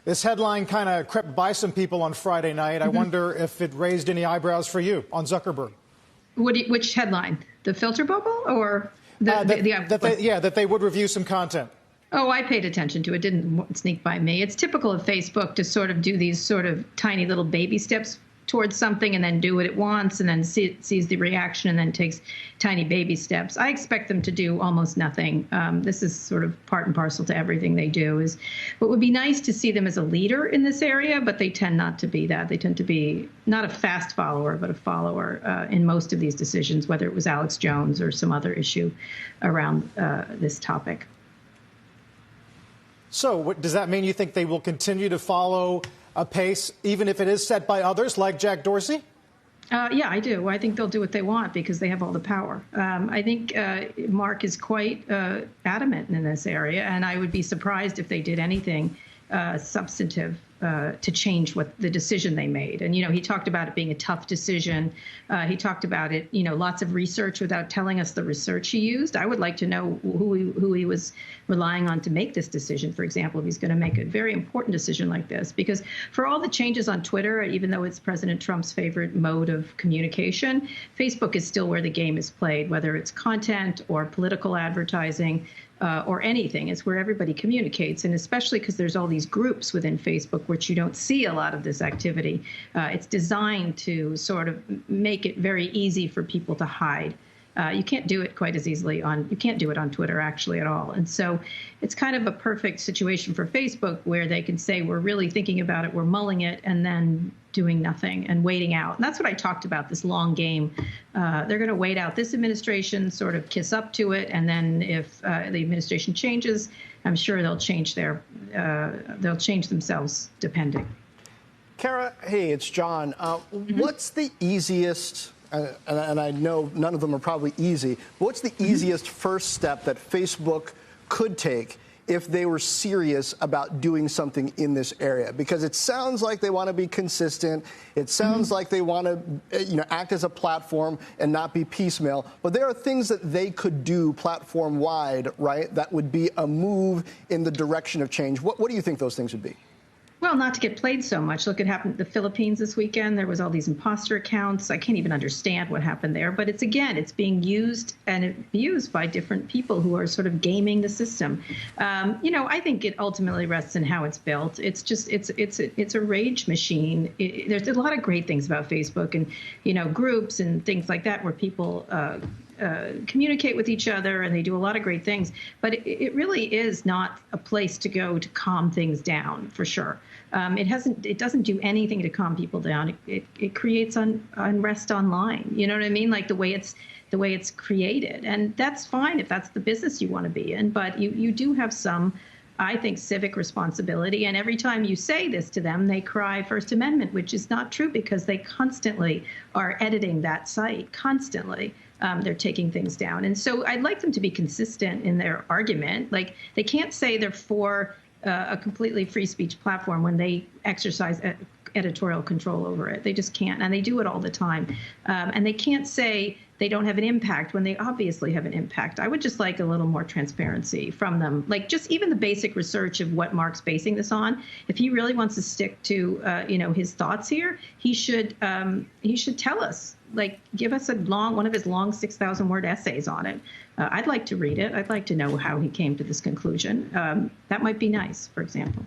This headline kind of crept by some people on Friday night. I wonder if it raised any eyebrows for you on Zuckerberg. Which headline? The filter bubble or that they would review some content? Oh, I paid attention to it. It didn't sneak by me. It's typical of Facebook to sort of do these sort of tiny little baby steps towards something and then do what it wants and then sees the reaction and then takes tiny baby steps. I expect them to do almost nothing. This is sort of part and parcel to everything they do. It would be nice to see them as a leader in this area, but they tend not to be that. They tend to be not a fast follower, but a follower in most of these decisions, whether it was Alex Jones or some other issue around this topic. So does that mean you think they will continue to follow a pace, even if it is set by others like Jack Dorsey? Yeah, I do. I think they'll do what they want because they have all the power. I think Mark is quite adamant in this area, and I would be surprised if they did anything substantive to change what the decision they made. And, he talked about it being a tough decision. He talked about it, lots of research without telling us the research he used. I would like to know who he was relying on to make this decision, for example, if he's going to make a very important decision like this. Because for all the changes on Twitter, even though it's President Trump's favorite mode of communication, Facebook is still where the game is played, whether it's content or political advertising. Or anything. It's where everybody communicates, and especially because there's all these groups within Facebook, which you don't see a lot of this activity. It's designed to sort of make it very easy for people to hide. You can't do it quite as easily you can't do it on Twitter actually at all. And so it's kind of a perfect situation for Facebook where they can say, we're really thinking about it, we're mulling it, and then doing nothing and waiting out. And that's what I talked about, this long game. They're going to wait out this administration, sort of kiss up to it. And then if the administration changes, I'm sure they'll change themselves depending. Kara, hey, it's John. What's the easiest, and I know none of them are probably easy, but what's the easiest first step that Facebook could take if they were serious about doing something in this area? Because it sounds like they want to be consistent. It sounds like they want to act as a platform and not be piecemeal. But there are things that they could do platform-wide, right, that would be a move in the direction of change. What do you think those things would be? Well, not to get played so much. Look, it happened in the Philippines this weekend. There was all these imposter accounts. I can't even understand what happened there. But it's being used and abused by different people who are sort of gaming the system. I think it ultimately rests in how it's built. It's just it's a rage machine. There's a lot of great things about Facebook and groups and things like that where people communicate with each other, and they do a lot of great things. But it really is not a place to go to calm things down, for sure. It doesn't do anything to calm people down. It creates unrest online. You know what I mean? Like the way it's created, and that's fine if that's the business you want to be in. But you do have some, I think, civic responsibility. And every time you say this to them, they cry First Amendment, which is not true because they constantly are editing that site. Constantly. They're taking things down. And so I'd like them to be consistent in their argument. Like, they can't say they're for a completely free speech platform when they exercise editorial control over it. They just can't. And they do it all the time. And they can't say they don't have an impact when they obviously have an impact. I would just like a little more transparency from them. Like, just even the basic research of what Mark's basing this on. If he really wants to stick to, his thoughts here, he should tell us. Like, give us one of his long 6,000-word essays on it. I'd like to read it. I'd like to know how he came to this conclusion. That might be nice, for example.